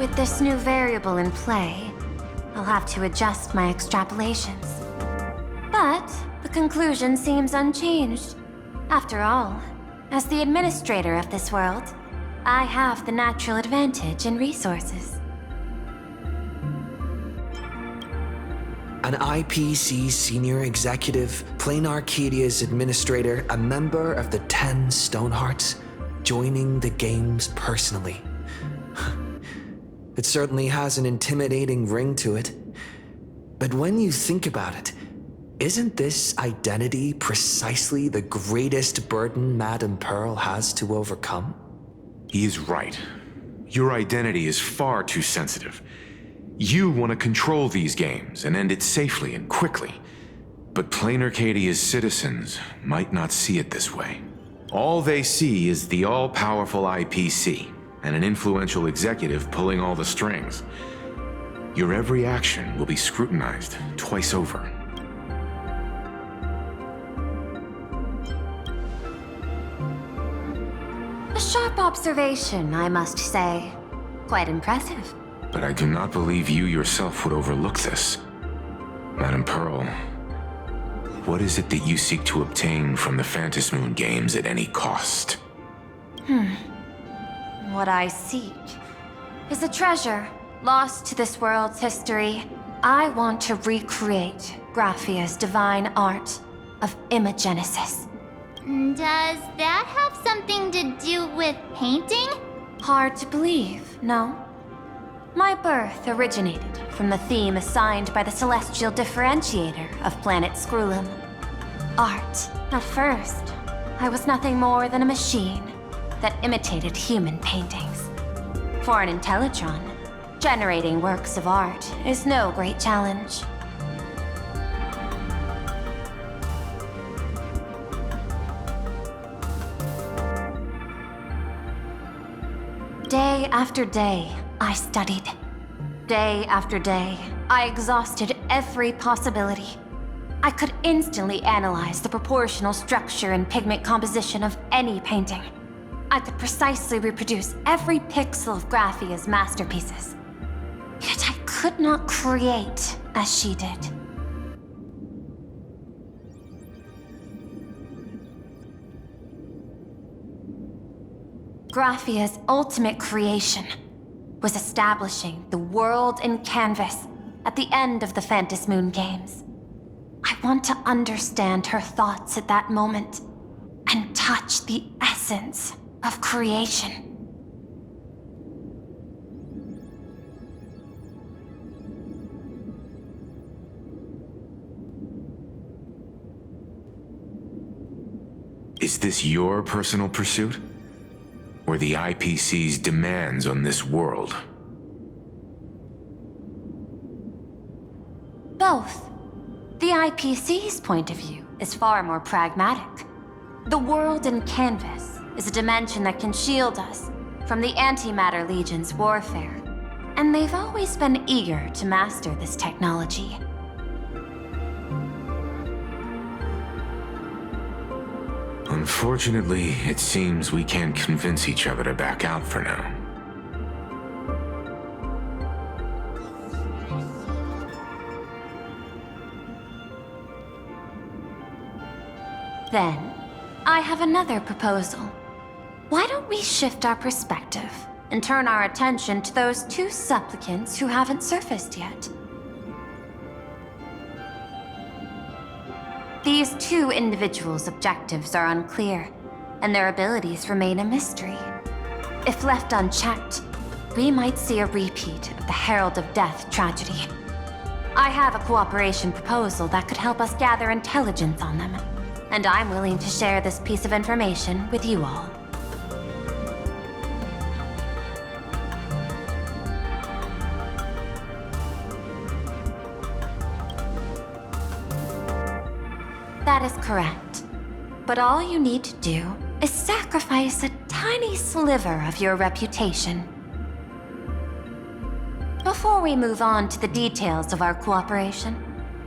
With this new variable in play, I'll have to adjust my extrapolations. But the conclusion seems unchanged. After all, as the administrator of this world, I have the natural advantage in resources. An IPC senior executive, Plain Arcadia's administrator, a member of the 10 Stonehearts, joining the games personally. It certainly has an intimidating ring to it. But when you think about it, isn't this identity precisely the greatest burden Madame Pearl has to overcome? He is right. Your identity is far too sensitive. You want to control these games and end it safely and quickly. But Plain Arcadia's citizens might not see it this way. All they see is the all-powerful IPC and an influential executive pulling all the strings. Your every action will be scrutinized twice over. A sharp observation, I must say. Quite impressive. But I do not believe you yourself would overlook this. Madame Pearl, what is it that you seek to obtain from the Phantasmoon games at any cost? What I seek is a treasure lost to this world's history. I want to recreate Graphia's divine art of imagenesis. Does that have something to do with painting? Hard to believe, no? My birth originated from the theme assigned by the celestial differentiator of planet Scrulum. Art. At first, I was nothing more than a machine that imitated human paintings. For an Intellitron, generating works of art is no great challenge. Day after day, I studied. Day after day, I exhausted every possibility. I could instantly analyze the proportional structure and pigment composition of any painting. I could precisely reproduce every pixel of Graphia's masterpieces. Yet I could not create as she did. Graphia's ultimate creation was establishing the world in canvas at the end of the Phantasmoon games. I want to understand her thoughts at that moment and touch the essence of creation. Is this your personal pursuit? Or the IPC's demands on this world? Both. The IPC's point of view is far more pragmatic. The world in canvas is a dimension that can shield us from the Antimatter Legion's warfare, and they've always been eager to master this technology. Unfortunately, it seems we can't convince each other to back out for now. Then, I have another proposal. Why don't we shift our perspective and turn our attention to those two supplicants who haven't surfaced yet? These two individuals' objectives are unclear, and their abilities remain a mystery. If left unchecked, we might see a repeat of the Herald of Death tragedy. I have a cooperation proposal that could help us gather intelligence on them, and I'm willing to share this piece of information with you all. That is correct. But all you need to do is sacrifice a tiny sliver of your reputation. Before we move on to the details of our cooperation,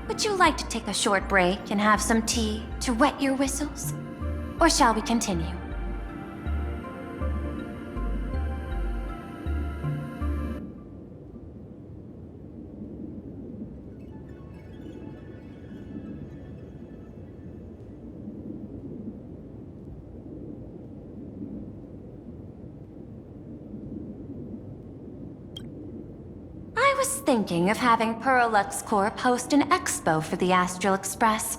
would you like to take a short break and have some tea to wet your whistles? Or shall we continue? was thinking of having Perlux Corp host an expo for the Astral Express.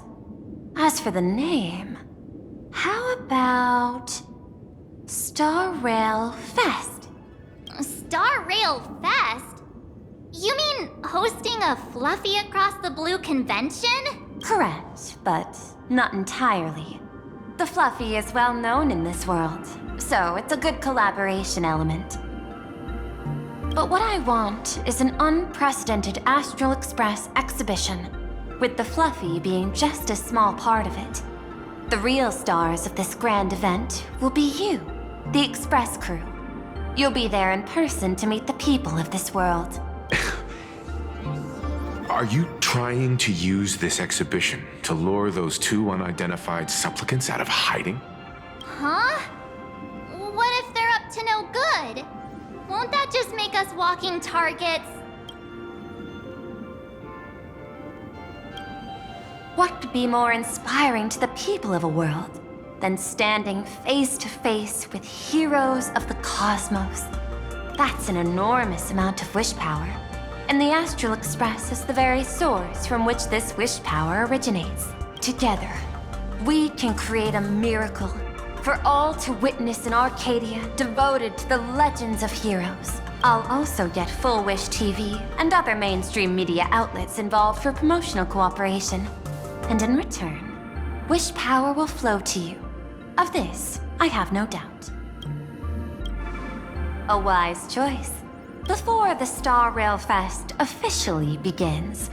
As for the name, how about Star Rail Fest? Star Rail Fest? You mean hosting a Fluffy Across the Blue convention? Correct, but not entirely. The Fluffy is well known in this world, so it's a good collaboration element. But what I want is an unprecedented Astral Express exhibition, with the Fluffy being just a small part of it. The real stars of this grand event will be you, the Express crew. You'll be there in person to meet the people of this world. Are you trying to use this exhibition to lure those two unidentified supplicants out of hiding? Huh? What if they're up to no good? Won't that just make us walking targets? What could be more inspiring to the people of a world than standing face to face with heroes of the cosmos? That's an enormous amount of wish power, and the Astral Express is the very source from which this wish power originates. Together, we can create a miracle for all to witness in Arcadia devoted to the legends of heroes. I'll also get Full Wish TV and other mainstream media outlets involved for promotional cooperation. And in return, wish power will flow to you. Of this, I have no doubt. A wise choice. Before the Star Rail Fest officially begins,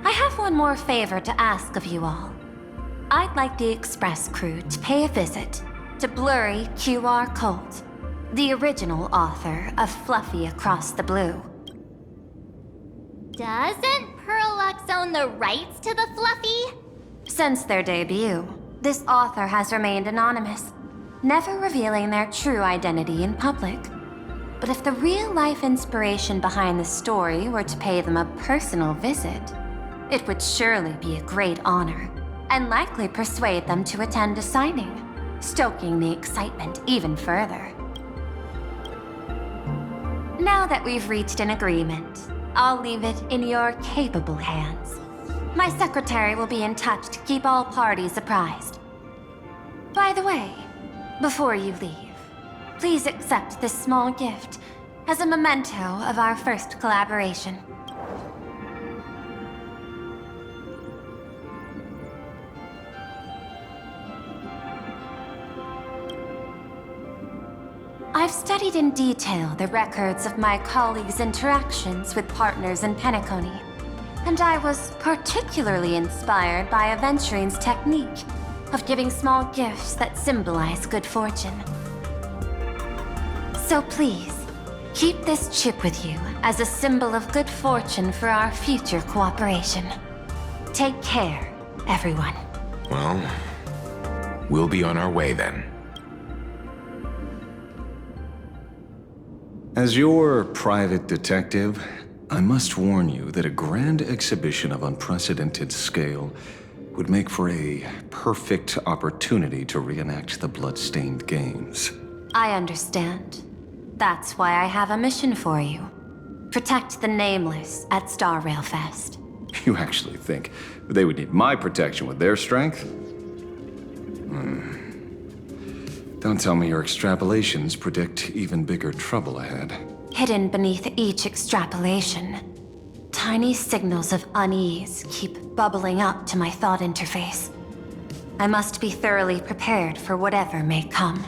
I have one more favor to ask of you all. I'd like the Express crew to pay a visit to Blurry QR Colt, the original author of Fluffy Across the Blue. Doesn't Perlux own the rights to the Fluffy? Since their debut, this author has remained anonymous, never revealing their true identity in public. But if the real-life inspiration behind the story were to pay them a personal visit, it would surely be a great honor, and likely persuade them to attend a signing, stoking the excitement even further. Now that we've reached an agreement, I'll leave it in your capable hands. My secretary will be in touch to keep all parties apprised. By the way, before you leave, please accept this small gift as a memento of our first collaboration. I've studied in detail the records of my colleagues' interactions with partners in Penacony, and I was particularly inspired by Aventurine's technique of giving small gifts that symbolize good fortune. So please, keep this chip with you as a symbol of good fortune for our future cooperation. Take care, everyone. Well, we'll be on our way then. As your private detective, I must warn you that a grand exhibition of unprecedented scale would make for a perfect opportunity to reenact the blood-stained games. I understand. That's why I have a mission for you. Protect the Nameless at Star Rail Fest. You actually think they would need my protection with their strength? Don't tell me your extrapolations predict even bigger trouble ahead. Hidden beneath each extrapolation, tiny signals of unease keep bubbling up to my thought interface. I must be thoroughly prepared for whatever may come.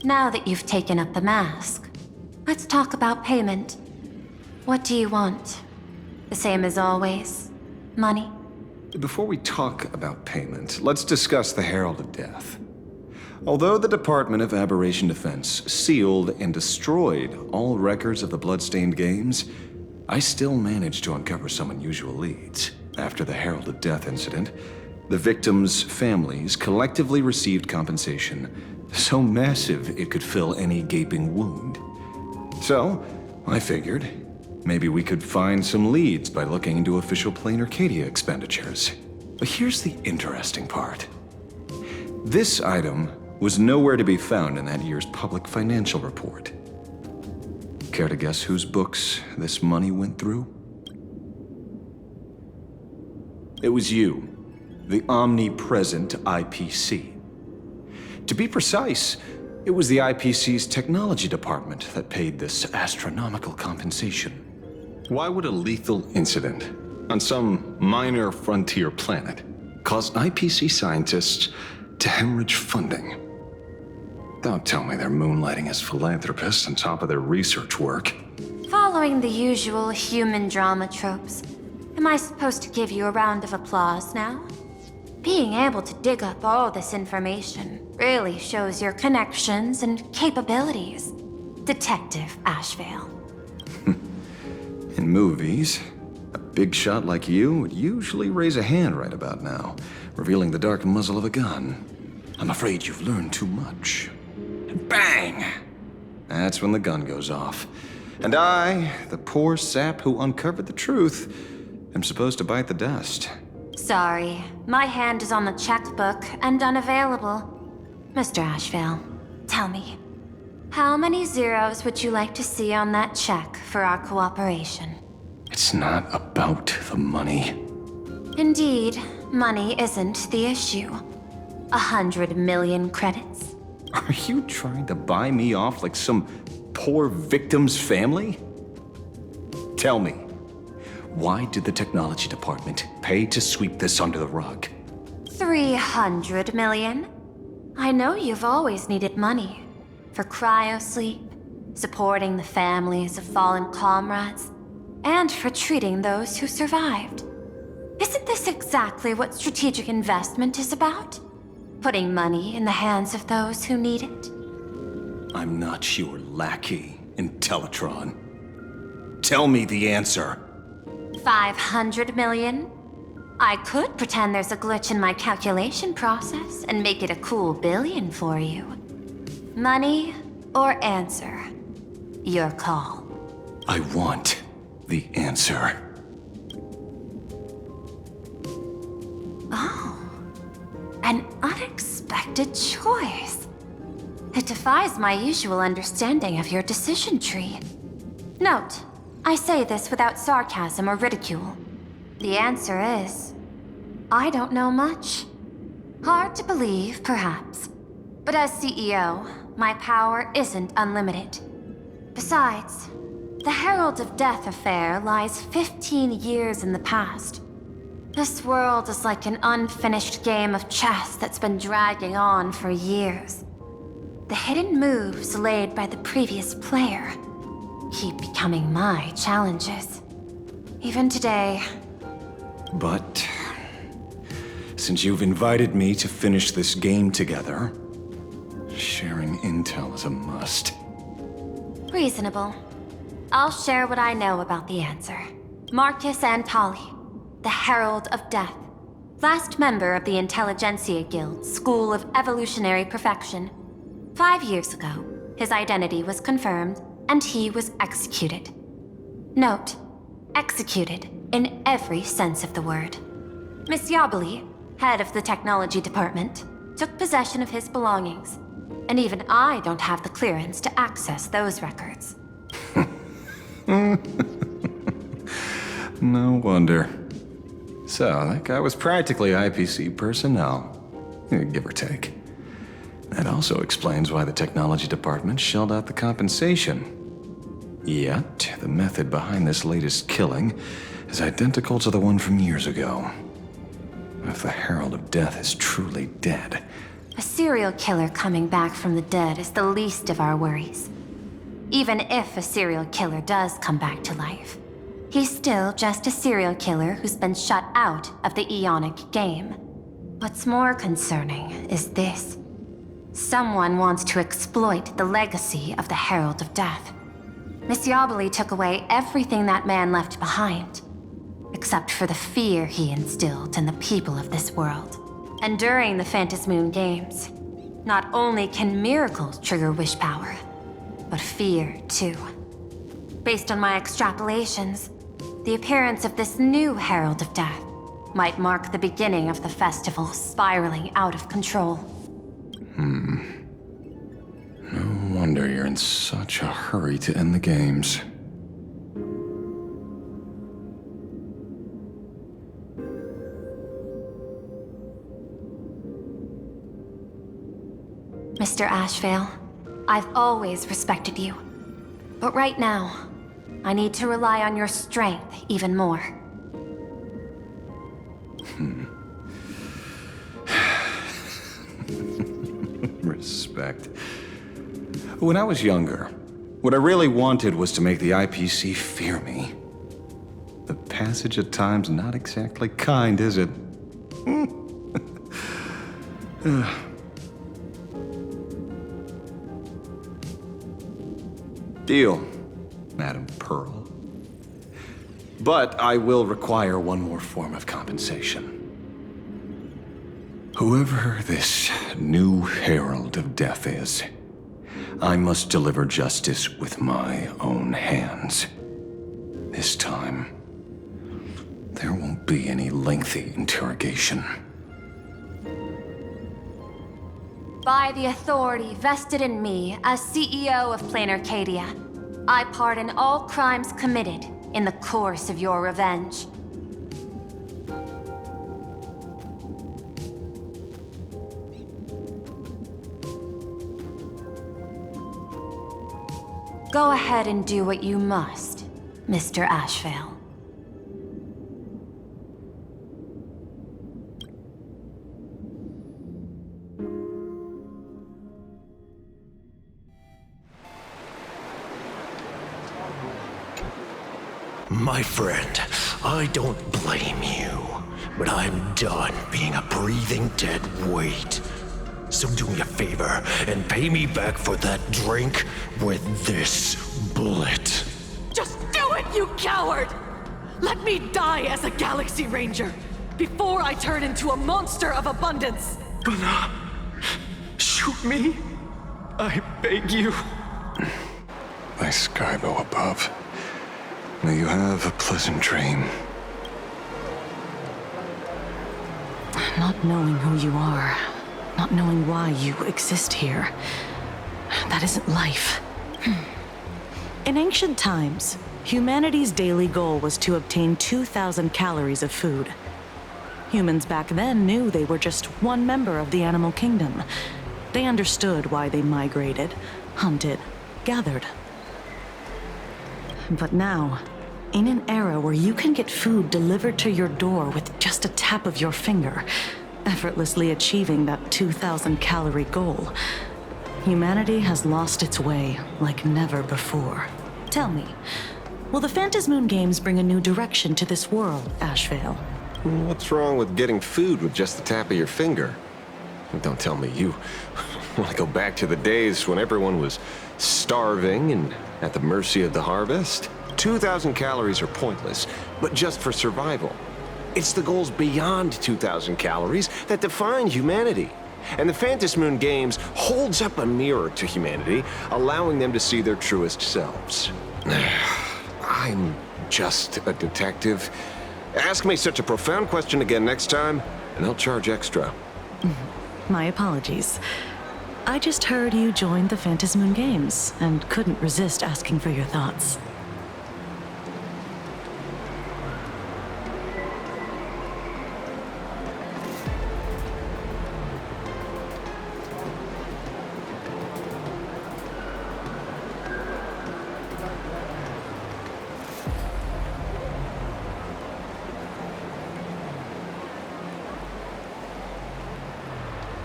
Now that you've taken up the mask, let's talk about payment. What do you want? The same as always? Money? Before we talk about payment, let's discuss the Herald of Death. Although the Department of Aberration Defense sealed and destroyed all records of the bloodstained games, I still managed to uncover some unusual leads. After the Herald of Death incident, the victims' families collectively received compensation so massive it could fill any gaping wound. So, I figured, maybe we could find some leads by looking into official Plain Arcadia expenditures. But here's the interesting part. This item was nowhere to be found in that year's public financial report. Care to guess whose books this money went through? It was you, the omnipresent IPC. To be precise, it was the IPC's technology department that paid this astronomical compensation. Why would a lethal incident on some minor frontier planet cause IPC scientists to hemorrhage funding? Don't tell me they're moonlighting as philanthropists on top of their research work. Following the usual human drama tropes, am I supposed to give you a round of applause now? Being able to dig up all this information really shows your connections and capabilities, Detective Ashvale. In movies, a big shot like you would usually raise a hand right about now, revealing the dark muzzle of a gun. I'm afraid you've learned too much. And bang! That's when the gun goes off. And I, the poor sap who uncovered the truth, am supposed to bite the dust. Sorry, my hand is on the checkbook and unavailable. Mr. Ashvale, tell me, how many zeros would you like to see on that check for our cooperation? It's not about the money. Indeed, money isn't the issue. 100 million credits? Are you trying to buy me off like some poor victim's family? Tell me, why did the technology department pay to sweep this under the rug? 300 million? I know you've always needed money. For cryosleep, supporting the families of fallen comrades, and for treating those who survived. Isn't this exactly what strategic investment is about? Putting money in the hands of those who need it? I'm not your lackey, Intellitron. Tell me the answer. 500 million? I could pretend there's a glitch in my calculation process and make it a cool billion for you. Money or answer? Your call. I want the answer. Oh, an unexpected choice. It defies my usual understanding of your decision tree. Note, I say this without sarcasm or ridicule. The answer is, I don't know much. Hard to believe, perhaps. But as CEO, my power isn't unlimited. Besides, the Herald of Death affair lies 15 years in the past. This world is like an unfinished game of chess that's been dragging on for years. The hidden moves laid by the previous player keep becoming my challenges. Even today. But since you've invited me to finish this game together, sharing intel is a must. Reasonable. I'll share what I know about the answer. Marcus Antali, the Herald of Death. Last member of the Intelligentsia Guild School of Evolutionary Perfection. 5 years ago, his identity was confirmed, and he was executed. Note, executed in every sense of the word. Miss Yabali, head of the technology department, took possession of his belongings, and even I don't have the clearance to access those records. No wonder. So, that guy was practically IPC personnel, give or take. That also explains why the technology department shelled out the compensation. Yet, the method behind this latest killing is identical to the one from years ago. If the Herald of Death is truly dead... A serial killer coming back from the dead is the least of our worries. Even if a serial killer does come back to life, he's still just a serial killer who's been shut out of the Ionic game. What's more concerning is this. Someone wants to exploit the legacy of the Herald of Death. Miss Yabali took away everything that man left behind, except for the fear he instilled in the people of this world. And during the Phantasmoon Games, not only can miracles trigger wish power, but fear too. Based on my extrapolations, the appearance of this new Herald of Death might mark the beginning of the festival spiraling out of control. No wonder wonder you're in such a hurry to end the games. Mr. Ashvale, I've always respected you. But right now, I need to rely on your strength even more. Respect. When I was younger, what I really wanted was to make the IPC fear me. The passage of time's not exactly kind, is it? Deal, Madam Pearl. But I will require one more form of compensation. Whoever this new Herald of Death is, I must deliver justice with my own hands. This time, there won't be any lengthy interrogation. By the authority vested in me as CEO of Plain Arcadia, I pardon all crimes committed in the course of your revenge. Go ahead and do what you must, Mr. Ashvale. My friend, I don't blame you, but I'm done being a breathing dead weight. So do me a favor and pay me back for that drink with this bullet. Just do it, you coward! Let me die as a Galaxy Ranger before I turn into a monster of abundance! Bana, shoot me. I beg you. My Skybow above. May you have a pleasant dream. Not knowing who you are, not knowing why you exist here, that isn't life. In ancient times, humanity's daily goal was to obtain 2,000 calories of food. Humans back then knew they were just one member of the animal kingdom. They understood why they migrated, hunted, gathered. But now, in an era where you can get food delivered to your door with just a tap of your finger, effortlessly achieving that 2,000-calorie goal, humanity has lost its way like never before. Tell me, will the Phantasmoon Games bring a new direction to this world, Ashvale? What's wrong with getting food with just the tap of your finger? Don't tell me you want to go back to the days when everyone was starving and at the mercy of the harvest? 2,000 calories are pointless, but just for survival. It's the goals beyond 2,000 calories that define humanity. And the Phantasmoon Games holds up a mirror to humanity, allowing them to see their truest selves. I'm just a detective. Ask me such a profound question again next time, and I'll charge extra. My apologies. I just heard you joined the Phantasmoon Games and couldn't resist asking for your thoughts.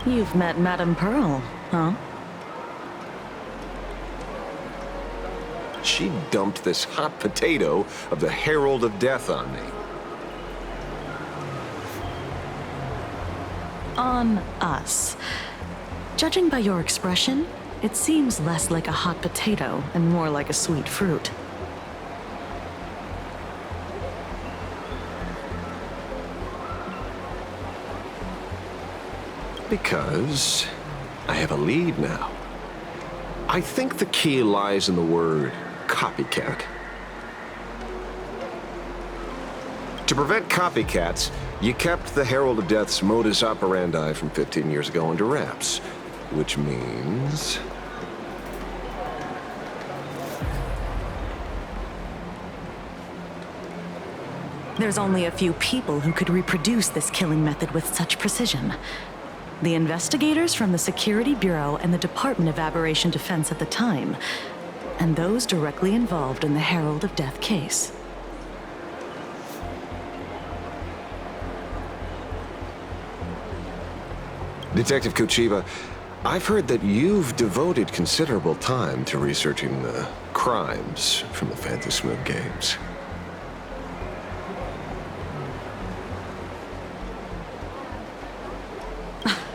You've met Madame Pearl, huh? She dumped this hot potato of the Herald of Death on me. On us. Judging by your expression, it seems less like a hot potato and more like a sweet fruit. Because I have a lead now. I think the key lies in the word copycat. To prevent copycats, you kept the Herald of Death's modus operandi from 15 years ago under wraps, which means There's only a few people who could reproduce this killing method with such precision. The investigators from the Security Bureau and the Department of Aberration Defense at the time, and those directly involved in the Herald of Death case. Detective Kuchiba, I've heard that you've devoted considerable time to researching the crimes from the Phantasmoon games.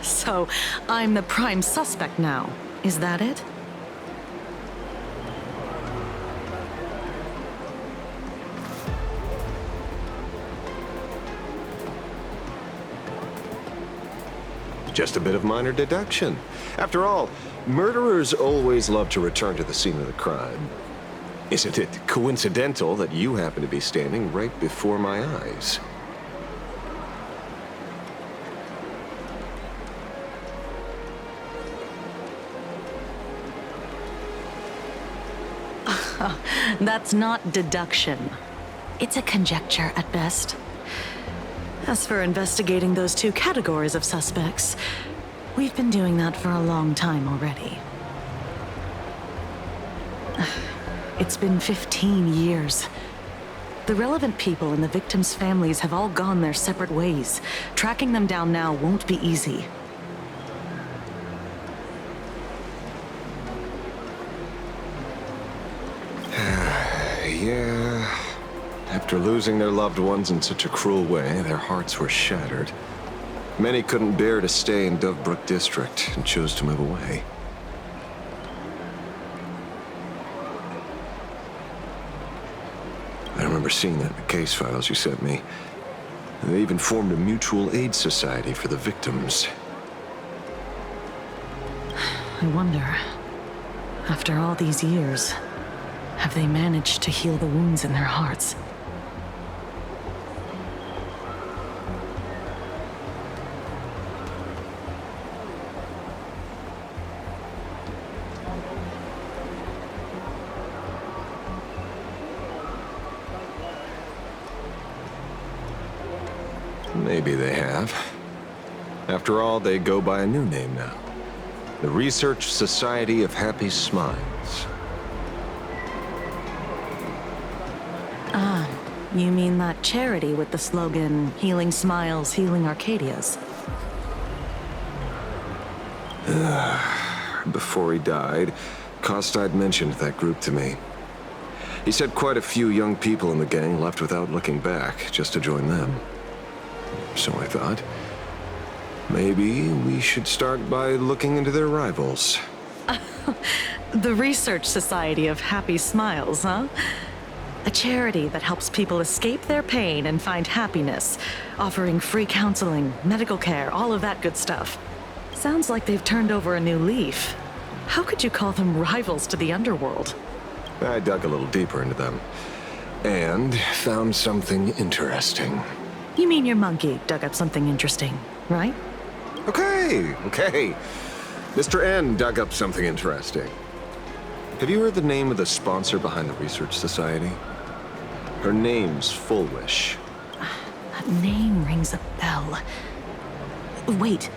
So, I'm the prime suspect now. Is that it? Just a bit of minor deduction. After all, murderers always love to return to the scene of the crime. Isn't it coincidental that you happen to be standing right before my eyes? That's not deduction. It's a conjecture at best. As for investigating those two categories of suspects, we've been doing that for a long time already. It's been 15 years. The relevant people and the victims' families have all gone their separate ways. Tracking them down now won't be easy. Yeah. After losing their loved ones in such a cruel way, their hearts were shattered. Many couldn't bear to stay in Dovebrook District and chose to move away. I remember seeing that in the case files you sent me. They even formed a mutual aid society for the victims. I wonder, after all these years, have they managed to heal the wounds in their hearts? Maybe they have. After all, they go by a new name now. The Research Society of Happy Smiles. You mean that charity with the slogan, Healing Smiles, Healing Arcadias? Before he died, Kostide mentioned that group to me. He said quite a few young people in the gang left without looking back, just to join them. So I thought, maybe we should start by looking into their rivals. The Research Society of Happy Smiles, huh? A charity that helps people escape their pain and find happiness, offering free counseling, medical care, all of that good stuff. Sounds like they've turned over a new leaf. How could you call them rivals to the underworld? I dug a little deeper into them, and found something interesting. You mean your monkey dug up something interesting, right? Okay. Mr. N dug up something interesting. Have you heard the name of the sponsor behind the Research Society? Her name's Fullwish. That name rings a bell. Wait,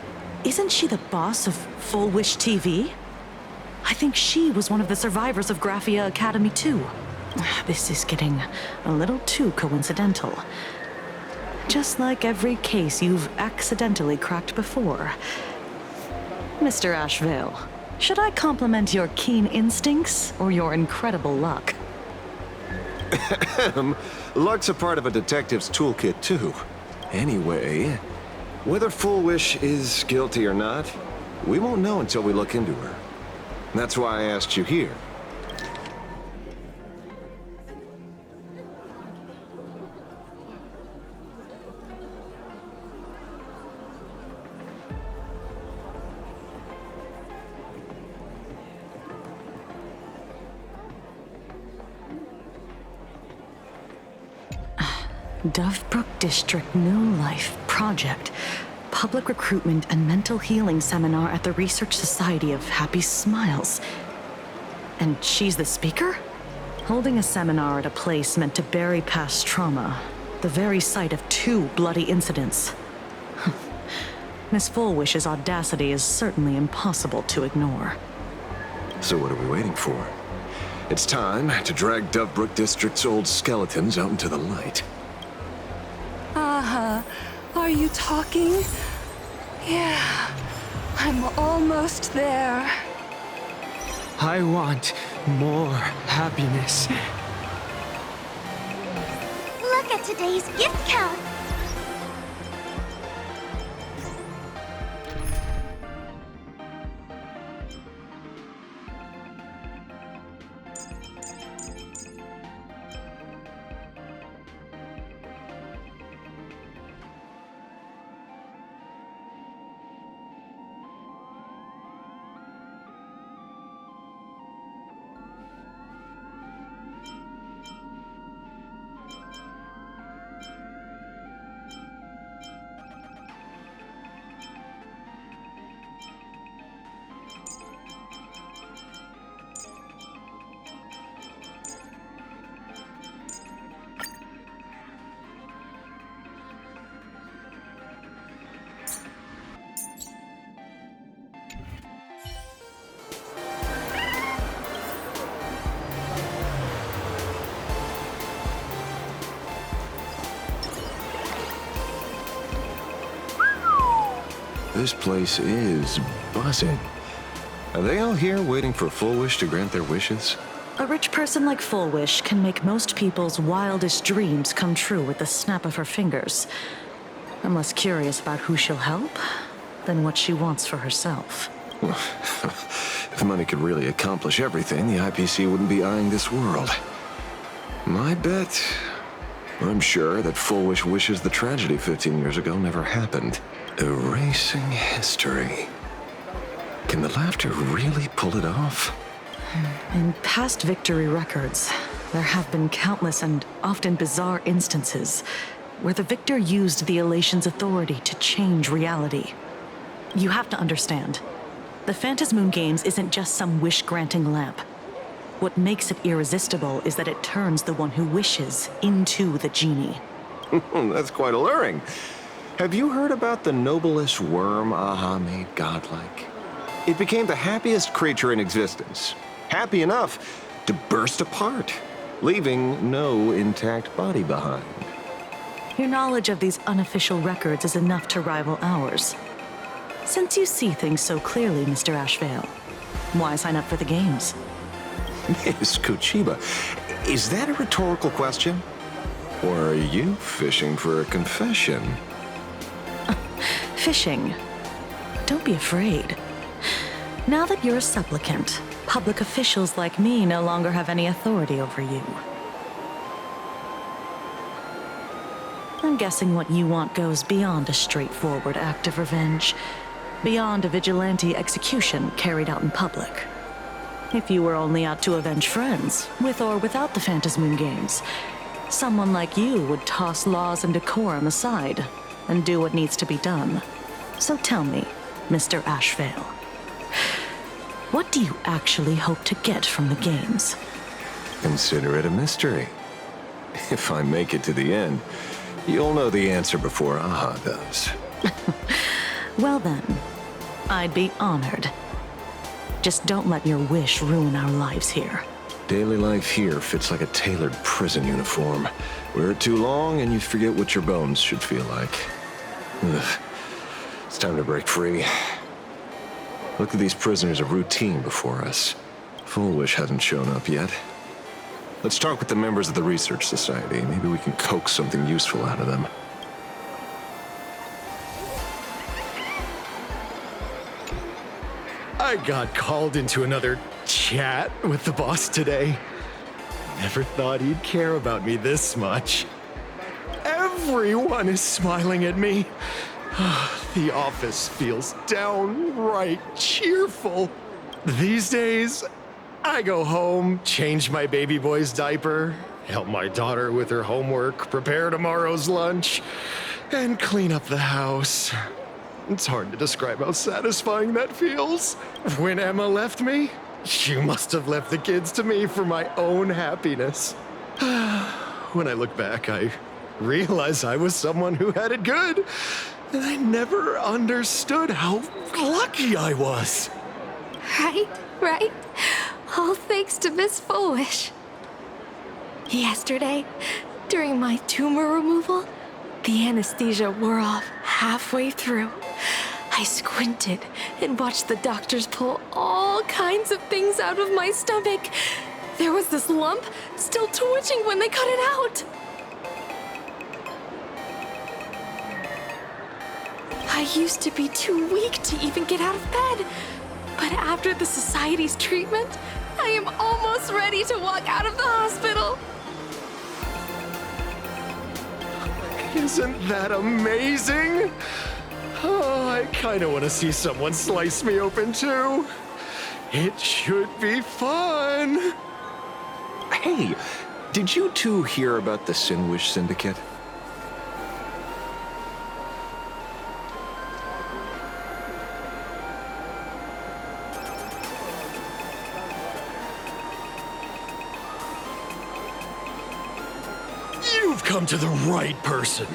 isn't she the boss of Fullwish TV? I think she was one of the survivors of Graphia Academy too. This is getting a little too coincidental. Just like every case you've accidentally cracked before. Mr. Ashvale, should I compliment your keen instincts or your incredible luck? Luck's a part of a detective's toolkit, too. Anyway, whether Fullwish is guilty or not, we won't know until we look into her. That's why I asked you here. Dovebrook District New Life Project. Public Recruitment and Mental Healing Seminar at the Research Society of Happy Smiles. And she's the speaker? Holding a seminar at a place meant to bury past trauma. The very sight of 2 bloody incidents. Miss Fullwish's audacity is certainly impossible to ignore. So what are we waiting for? It's time to drag Dovebrook District's old skeletons out into the light. Are you talking? Yeah, I'm almost there. I want more happiness. Look at today's gift count. This place is buzzing. Are they all here waiting for Fullwish to grant their wishes? A rich person like Fullwish can make most people's wildest dreams come true with the snap of her fingers. I'm less curious about who she'll help than what she wants for herself. If money could really accomplish everything, the IPC wouldn't be eyeing this world. My bet? I'm sure that Fullwish wishes the tragedy 15 years ago never happened. Erasing history. Can the laughter really pull it off? In past victory records, there have been countless and often bizarre instances where the victor used the elation's authority to change reality. You have to understand, the Phantasmoon Games isn't just some wish-granting lamp. What makes it irresistible is that it turns the one who wishes into the genie. That's quite alluring. Have you heard about the noblest worm Aha made godlike? It became the happiest creature in existence. Happy enough to burst apart, leaving no intact body behind. Your knowledge of these unofficial records is enough to rival ours. Since you see things so clearly, Mr. Ashvale, why sign up for the games? Miss Kuchiba, is that a rhetorical question? Or are you fishing for a confession? Fishing. Don't be afraid. Now that you're a supplicant, public officials like me no longer have any authority over you. I'm guessing what you want goes beyond a straightforward act of revenge, beyond a vigilante execution carried out in public. If you were only out to avenge friends, with or without the Phantasmoon Games, someone like you would toss laws and decorum aside and do what needs to be done. So tell me, Mr. Ashvale, what do you actually hope to get from the games? Consider it a mystery. If I make it to the end, you'll know the answer before Aha does. Well then, I'd be honored. Just don't let your wish ruin our lives here. Daily life here fits like a tailored prison uniform. Wear it too long and you forget what your bones should feel like. Ugh. It's time to break free. Look at these prisoners of routine before us. Fullwish hasn't shown up yet. Let's talk with the members of the Research Society. Maybe we can coax something useful out of them. I got called into another chat with the boss today. Never thought he'd care about me this much. Everyone is smiling at me. The office feels downright cheerful. These days, I go home, change my baby boy's diaper, help my daughter with her homework, prepare tomorrow's lunch, and clean up the house. It's hard to describe how satisfying that feels. When Emma left me, she must have left the kids to me for my own happiness. When I look back, I realize I was someone who had it good. And I never understood how lucky I was. Right. All thanks to Miss Foolish. Yesterday, during my tumor removal, the anesthesia wore off halfway through. I squinted and watched the doctors pull all kinds of things out of my stomach. There was this lump still twitching when they cut it out. I used to be too weak to even get out of bed. But after the Society's treatment, I am almost ready to walk out of the hospital. Isn't that amazing? Oh, I kind of want to see someone slice me open too. It should be fun. Hey, did you two hear about the Sinwish Syndicate? You've come to the right person.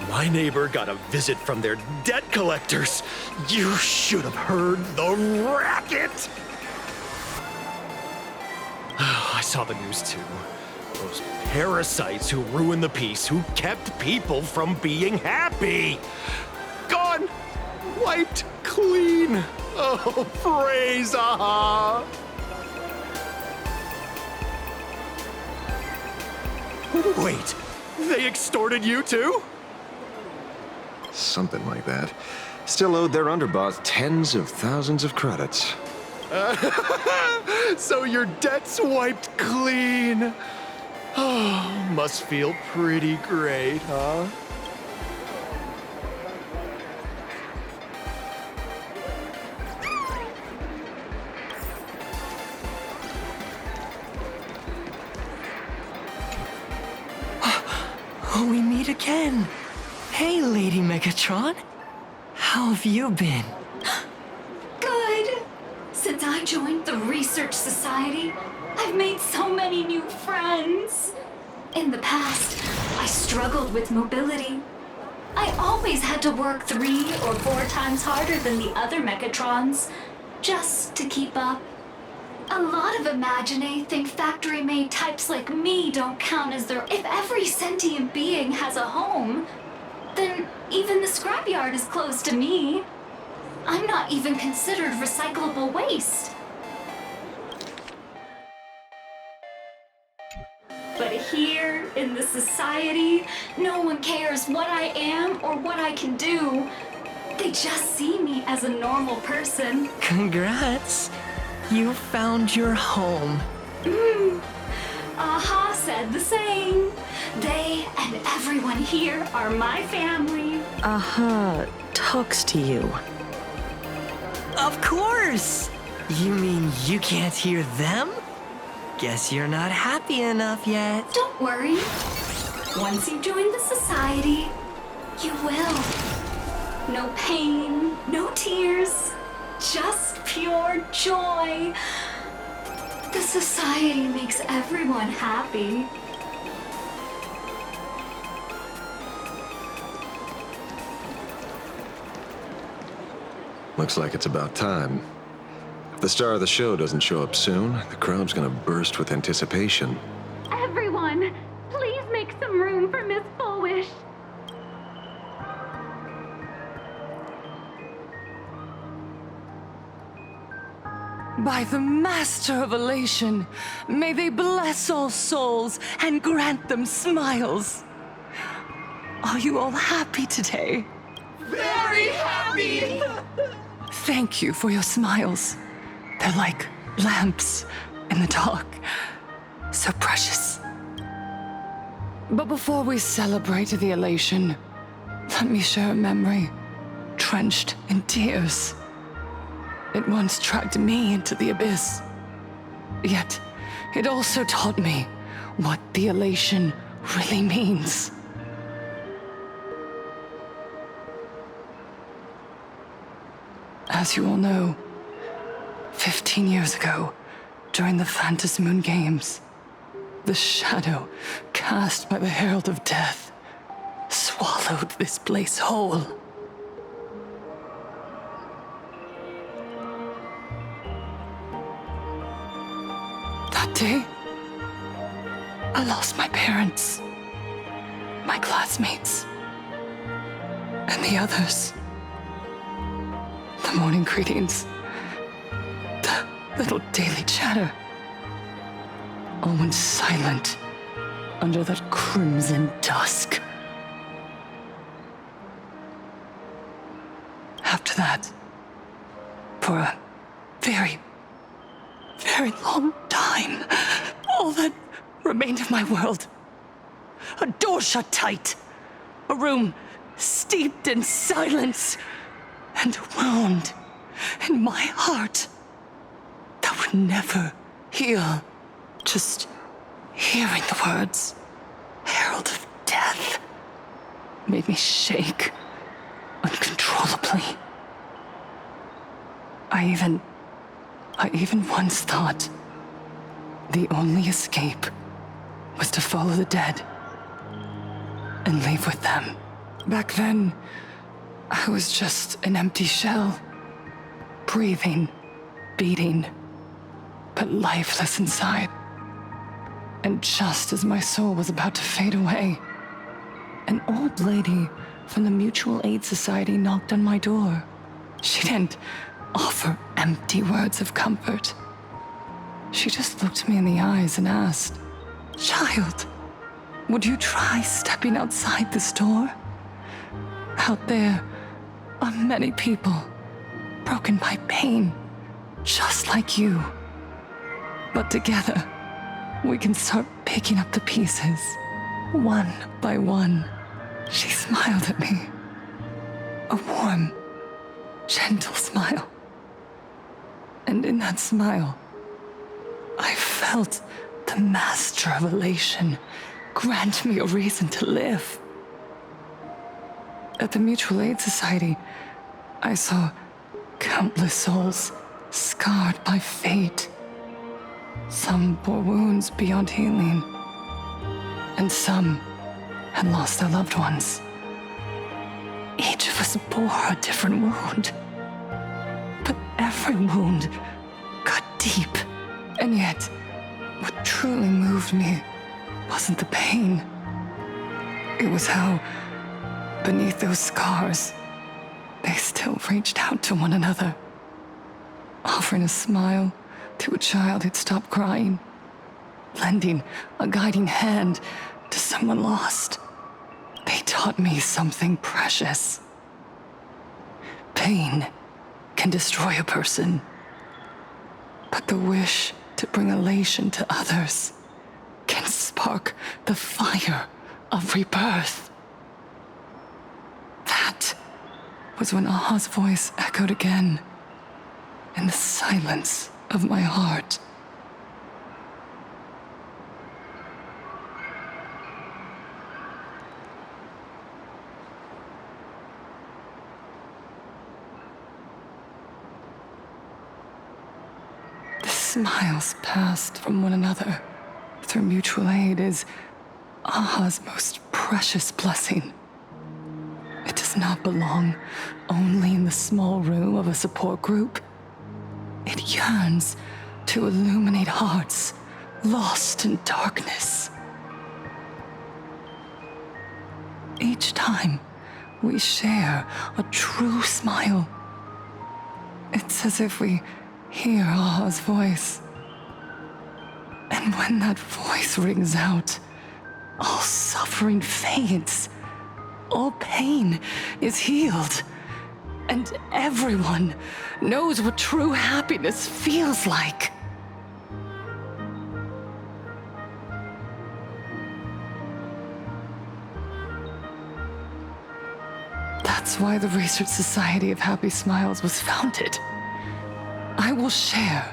My neighbor got a visit from their debt collectors. You should have heard the racket. I saw the news too. Those parasites who ruined the peace, who kept people from being happy. Gone! Wiped clean! Oh, praise Aha! Wait, they extorted you too? Something like that. Still owed their underboss tens of thousands of credits. So your debt's wiped clean. Oh, must feel pretty great, huh? We meet again. Hey, Lady Megatron. How have you been? Good. Since I joined the Research Society, I've made so many new friends. In the past, I struggled with mobility. I always had to work 3 or 4 times harder than the other Megatrons, just to keep up. A lot of Imagine think factory-made types like me don't count as their... If every sentient being has a home, then even the scrapyard is close to me. I'm not even considered recyclable waste. But here, in the society, no one cares what I am or what I can do. They just see me as a normal person. Congrats. You found your home. Aha said the same. They and everyone here are my family. Aha talks to you. Of course! You mean you can't hear them? Guess you're not happy enough yet. Don't worry. Once you join the society, you will. No pain, no tears, just pure joy. The society makes everyone happy. Looks like it's about time. If the star of the show doesn't show up soon, the crowd's gonna burst with anticipation. Everyone, please make some room for Miss Foolish. By the Master of Elation, may they bless all souls and grant them smiles. Are you all happy today? Very happy! Thank you for your smiles. They're like lamps in the dark. So precious. But before we celebrate the elation, let me share a memory drenched in tears. It once dragged me into the abyss. Yet, it also taught me what the elation really means. As you all know, 15 years ago, during the Phantasmoon Games, the shadow cast by the Herald of Death swallowed this place whole. That day, I lost my parents, my classmates, and the others. The morning greetings, the little daily chatter, all went silent under that crimson dusk. After that, for a very, very long time, all that remained of my world, a door shut tight, a room steeped in silence, and a wound in my heart that would never heal. Just hearing the words, Herald of Death, made me shake uncontrollably. I even once thought the only escape was to follow the dead and leave with them. Back then, I was just an empty shell, breathing, beating, but lifeless inside. And just as my soul was about to fade away, an old lady from the Mutual Aid Society knocked on my door. She didn't offer empty words of comfort. She just looked me in the eyes and asked, "Child, would you try stepping outside this door? Out there are many people broken by pain, just like you. But together, we can start picking up the pieces, one by one." She smiled at me. A warm, gentle smile. And in that smile, I felt the master of elation grant me a reason to live. At the Mutual Aid Society, I saw countless souls scarred by fate. Some bore wounds beyond healing, and some had lost their loved ones. Each of us bore a different wound, but every wound cut deep. And yet, what truly moved me wasn't the pain. It was how, beneath those scars, they still reached out to one another, offering a smile to a child who'd stopped crying, lending a guiding hand to someone lost. They taught me something precious. Pain can destroy a person, but the wish to bring elation to others can spark the fire of rebirth. That was when Aha's voice echoed again in the silence of my heart. The smiles passed from one another through mutual aid is Aha's most precious blessing. It does not belong only in the small room of a support group. It yearns to illuminate hearts lost in darkness. Each time we share a true smile, it's as if we hear Aha's voice. And when that voice rings out, all suffering fades, all pain is healed, and everyone knows what true happiness feels like. That's why the Research Society of Happy Smiles was founded. I will share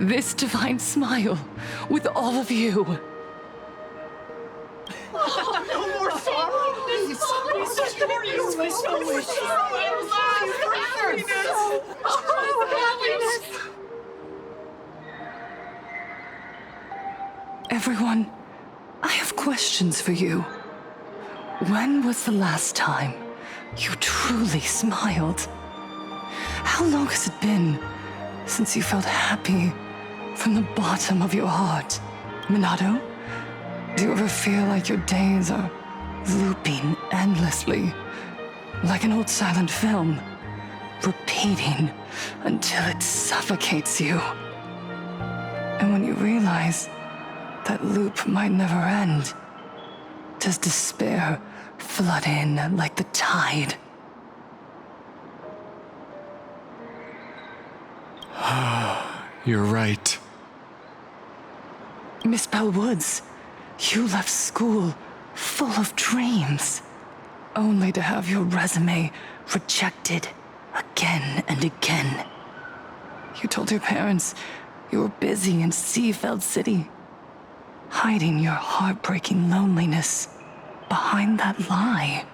this divine smile with all of you. No more sorrow! Everyone, I have questions for you. when was the last time you truly smiled? How long has it been since you felt happy from the bottom of your heart? Minato, do you ever feel like your days are looping endlessly, like an old silent film, repeating until it suffocates you? And when you realize that loop might never end, does despair flood in like the tide? You're right. Miss Bell Woods, you left school full of dreams, only to have your resume rejected again and again. You told your parents you were busy in Seafeld City, hiding your heartbreaking loneliness behind that lie.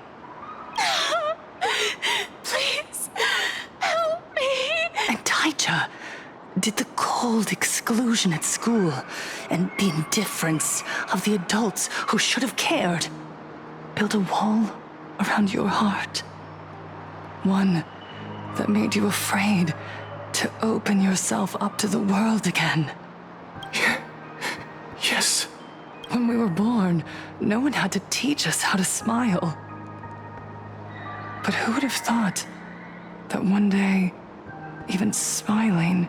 Please, help me. And Taija did the cold exclusion at school and the indifference of the adults who should have cared build a wall around your heart. One that made you afraid to open yourself up to the world again. Yes. When we were born, no one had to teach us how to smile. But who would have thought that one day, even smiling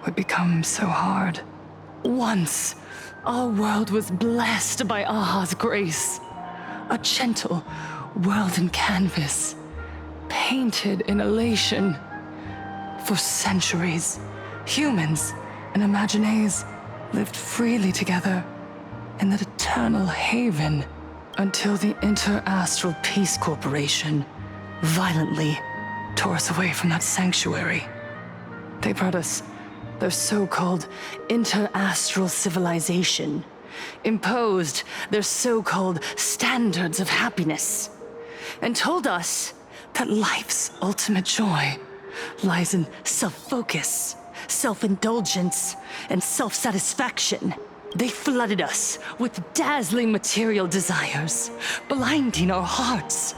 would become so hard? Once, our world was blessed by Aha's grace. A gentle world in canvas, painted in elation. For centuries, humans and Imaginaes lived freely together in that eternal haven until the Inter-Astral Peace Corporation violently tore us away from that sanctuary. They brought us their so-called inter-astral civilization, imposed their so-called standards of happiness, and told us that life's ultimate joy lies in self-focus, self-indulgence, and self-satisfaction. They flooded us with dazzling material desires, blinding our hearts.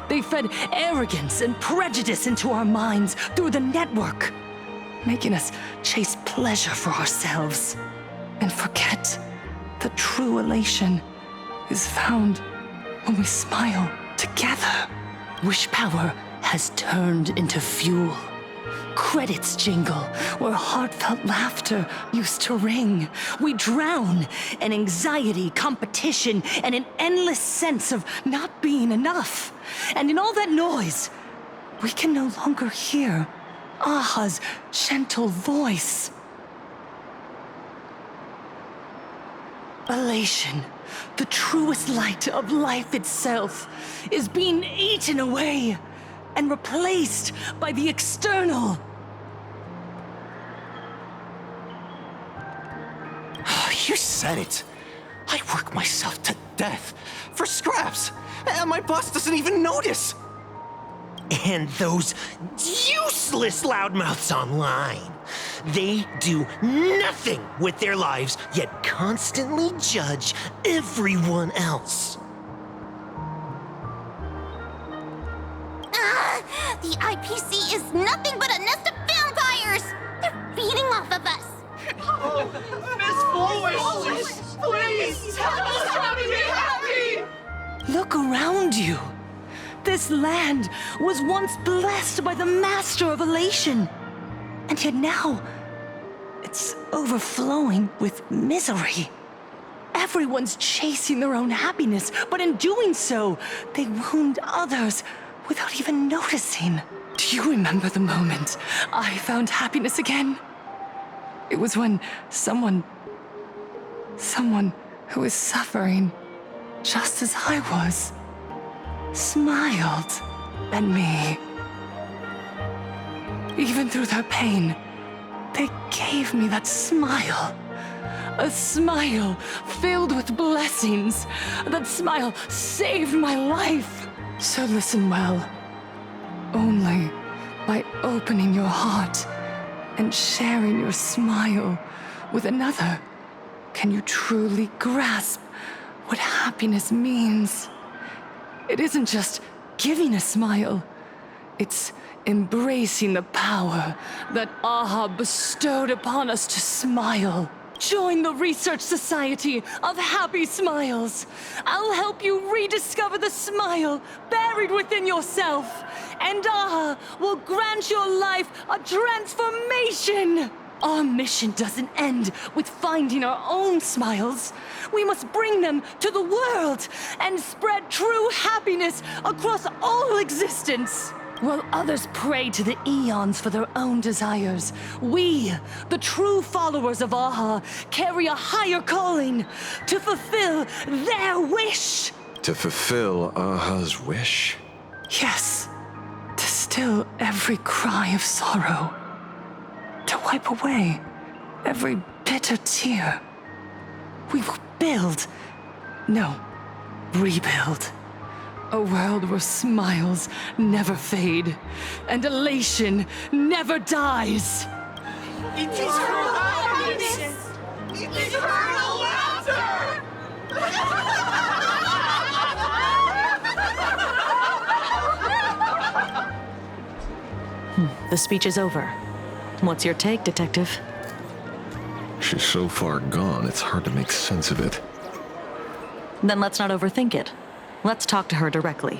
They fed arrogance and prejudice into our minds through the network, making us chase pleasure for ourselves and forget that true elation is found when we smile together. Wish power has turned into fuel. Credits jingle where heartfelt laughter used to ring. We drown in anxiety, competition, and an endless sense of not being enough. And in all that noise, we can no longer hear Aha's gentle voice. Elation, the truest light of life itself, is being eaten away and replaced by the external. You said it. I work myself to death for scraps, and my boss doesn't even notice. And those useless loudmouths online. They do nothing with their lives, yet constantly judge everyone else. The IPC is nothing but a nest of vampires! They're feeding off of us! Miss Foolish! Please, tell us how to be happy! Look around you. This land was once blessed by the master of elation. And yet now, it's overflowing with misery. Everyone's chasing their own happiness, but in doing so, they wound others without even noticing. Do you remember the moment I found happiness again? It was when someone who was suffering just as I was, smiled at me. Even through their pain, they gave me that smile. A smile filled with blessings. That smile saved my life. So listen well. Only by opening your heart and sharing your smile with another can you truly grasp what happiness means. It isn't just giving a smile. It's embracing the power that Aha bestowed upon us to smile. Join the Research Society of Happy Smiles. I'll help you rediscover the smile buried within yourself. And Aha will grant your life a transformation. Our mission doesn't end with finding our own smiles. We must bring them to the world and spread true happiness across all existence. While others pray to the eons for their own desires, we, the true followers of Aha, carry a higher calling to fulfill their wish. To fulfill Aha's wish? Yes, to still every cry of sorrow. To wipe away every bitter tear. We will build, no, rebuild. A world where smiles never fade, and elation never dies. Eternal happiness! Eternal laughter! The speech is over. What's your take, Detective? She's so far gone, it's hard to make sense of it. Then let's not overthink it. Let's talk to her directly.